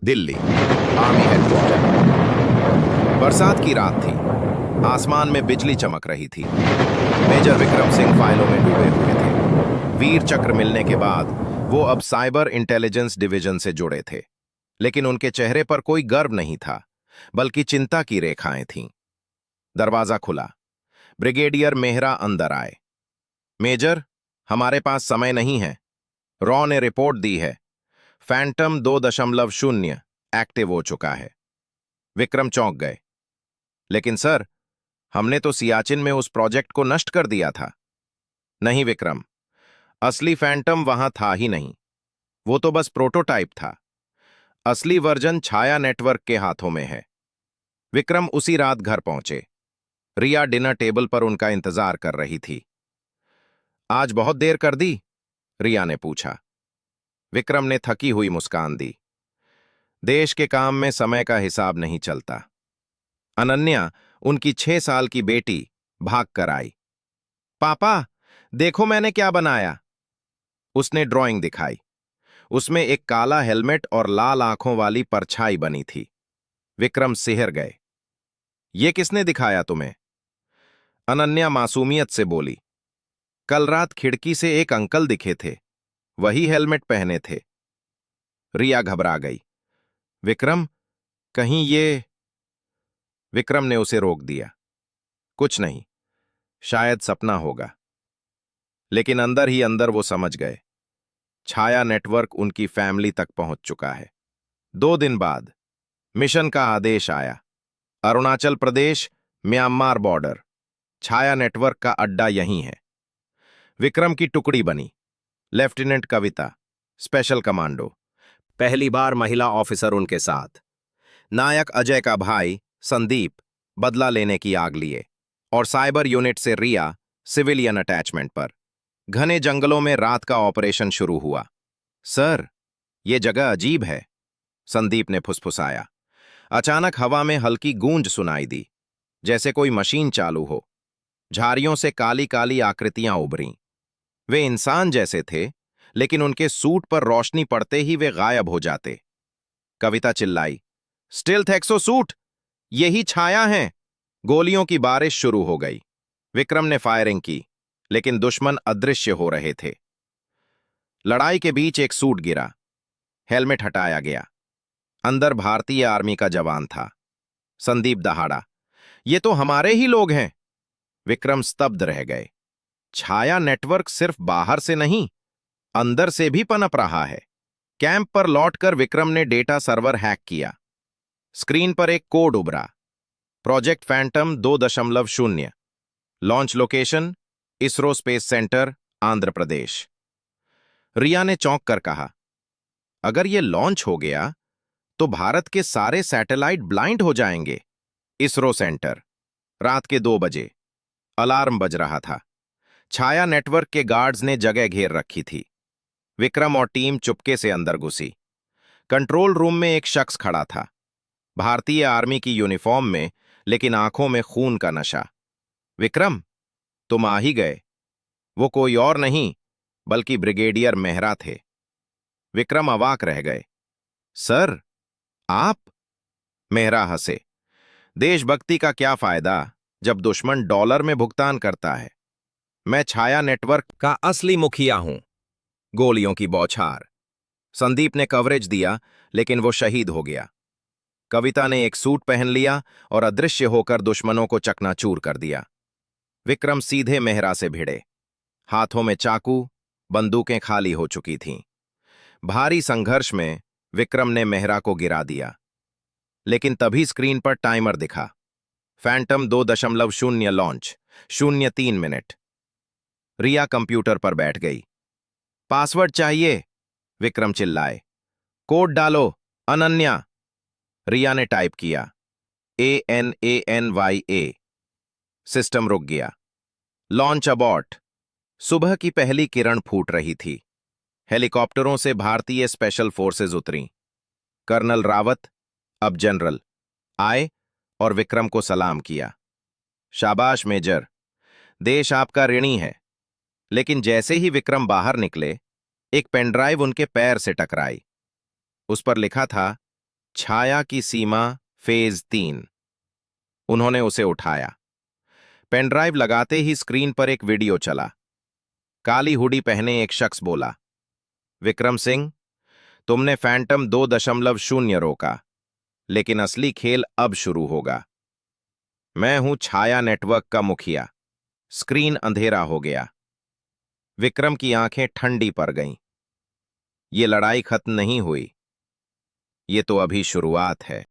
Delhi, army headquarter. बरसात की रात थी। आसमान में बिजली चमक रही थी। मेजर विक्रम सिंह फाइलों में डूबे हुए थे। वीर चक्र मिलने के बाद वो अब साइबर इंटेलिजेंस डिवीजन से जुड़े थे, लेकिन उनके चेहरे पर कोई गर्व नहीं था, बल्कि चिंता की रेखाएं थीं। दरवाजा खुला। ब्रिगेडियर मेहरा अंदर आए। मेजर, हमारे पास समय नहीं है। रॉ ने रिपोर्ट दी है। फैंटम 2.0 एक्टिव हो चुका है। विक्रम चौंक गए। लेकिन सर, हमने तो सियाचिन में उस प्रोजेक्ट को नष्ट कर दिया था। नहीं विक्रम, असली फैंटम वहां था ही नहीं। वो तो बस प्रोटोटाइप था। असली वर्जन छाया नेटवर्क के हाथों में है। विक्रम उसी रात घर पहुंचे। रिया डिनर टेबल पर उनका इंतजार कर रही थी। आज बहुत देर कर दी? रिया ने पूछा। विक्रम ने थकी हुई मुस्कान दी। देश के काम में समय का हिसाब नहीं चलता। अनन्या, उनकी 6 साल की बेटी, भाग कर आई। पापा, देखो मैंने क्या बनाया। उसने ड्राइंग दिखाई। उसमें एक काला हेलमेट और लाल आंखों वाली परछाई बनी थी। विक्रम सिहर गए। ये किसने दिखाया तुम्हें? अनन्या मासूमियत से बोली। कल रात खिड़की से एक अंकल दिखे थे। वही हेलमेट पहने थे। रिया घबरा गई। विक्रम, कहीं ये? विक्रम ने उसे रोक दिया। कुछ नहीं, शायद सपना होगा। लेकिन अंदर ही अंदर वो समझ गए, छाया नेटवर्क उनकी फैमिली तक पहुंच चुका है। 2 दिन बाद मिशन का आदेश आया। Arunachal Pradesh, Myanmar border. छाया नेटवर्क का अड्डा यहीं है। विक्रम की टुकड़ी बनी। लेफ्टिनेंट कविता, स्पेशल कमांडो। पहली बार महिला ऑफिसर उनके साथ। नायक अजय का भाई संदीप, बदला लेने की आग लिए। और साइबर यूनिट से रिया, सिविलियन अटैचमेंट पर। घने जंगलों में रात का ऑपरेशन शुरू हुआ। सर, ये जगह अजीब है, संदीप ने फुसफुसाया। अचानक हवा में हल्की गूंज सुनाई दी, जैसे कोई मशीन चालू हो। झाड़ियों से काली काली आकृतियां उभरीं। वे इंसान जैसे थे, लेकिन उनके सूट पर रोशनी पड़ते ही वे गायब हो जाते। कविता चिल्लाई, स्टिल्थ एक्सोसूट, यही छाया हैं। गोलियों की बारिश शुरू हो गई। विक्रम ने फायरिंग की, लेकिन दुश्मन अदृश्य हो रहे थे। लड़ाई के बीच एक सूट गिरा। हेलमेट हटाया गया। अंदर भारतीय आर्मी का जवान था। संदीप दहाड़ा, ये तो हमारे ही लोग हैं। विक्रम स्तब्ध रह गए। छाया नेटवर्क सिर्फ बाहर से नहीं, अंदर से भी पनप रहा है। कैंप पर लौटकर विक्रम ने डेटा सर्वर हैक किया। स्क्रीन पर एक कोड उभरा, project phantom 2.0। Launch location, ISRO space centre, Andhra Pradesh. Riya ने चौंक कर कहा, अगर ये लॉन्च हो गया तो भारत के सारे सैटेलाइट ब्लाइंड हो जाएंगे। इसरो सेंटर। रात के 2 बजे। अलार्म बज रहा था। छाया नेटवर्क के गार्ड्स ने जगह घेर रखी थी। विक्रम और टीम चुपके से अंदर घुसी। कंट्रोल रूम में एक शख्स खड़ा था, भारतीय आर्मी की यूनिफॉर्म में, लेकिन आंखों में खून का नशा। विक्रम, तुम आ ही गए। वो कोई और नहीं, बल्कि ब्रिगेडियर मेहरा थे। विक्रम अवाक रह गए। सर, आप? मेहरा हंसे। देशभक्ति का क्या फायदा जब दुश्मन डॉलर में भुगतान करता है। मैं छाया नेटवर्क का असली मुखिया हूं। गोलियों की बौछार। संदीप ने कवरेज दिया, लेकिन वो शहीद हो गया। कविता ने एक सूट पहन लिया और अदृश्य होकर दुश्मनों को चकनाचूर कर दिया। विक्रम सीधे मेहरा से भिड़े। हाथों में चाकू, बंदूकें खाली हो चुकी थीं। भारी संघर्ष में विक्रम ने मेहरा को गिरा दिया। लेकिन तभी स्क्रीन पर टाइमर दिखा। Phantom 2.0 launch, 03 minute. Riya computer पर बैठ गई। पासवर्ड चाहिए, विक्रम चिल्लाए। कोड डालो, अनन्या। रिया ने टाइप किया, ANANYA। सिस्टम रुक गया। Launch abort. सुबह की पहली किरण फूट रही थी। हेलीकॉप्टरों से भारतीय स्पेशल फोर्सेज उतरीं। कर्नल रावत, अब जनरल, आए और विक्रम को सलाम किया। शाबाश मेजर, देश आपका ऋणी है। लेकिन जैसे ही विक्रम बाहर निकले, एक पेनड्राइव उनके पैर से टकराई। उस पर लिखा था, छाया की सीमा फेज 3। उन्होंने उसे उठाया। पेनड्राइव लगाते ही स्क्रीन पर एक वीडियो चला। काली हुडी पहने एक शख्स बोला, विक्रम सिंह, तुमने फैंटम 2.0 रोका, लेकिन असली खेल अब शुरू होगा। मैं हूं छाया नेटवर्क का मुखिया। स्क्रीन अंधेरा हो गया। विक्रम की आंखें ठंडी पड़ गईं। ये लड़ाई खत्म नहीं हुई। ये तो अभी शुरुआत है।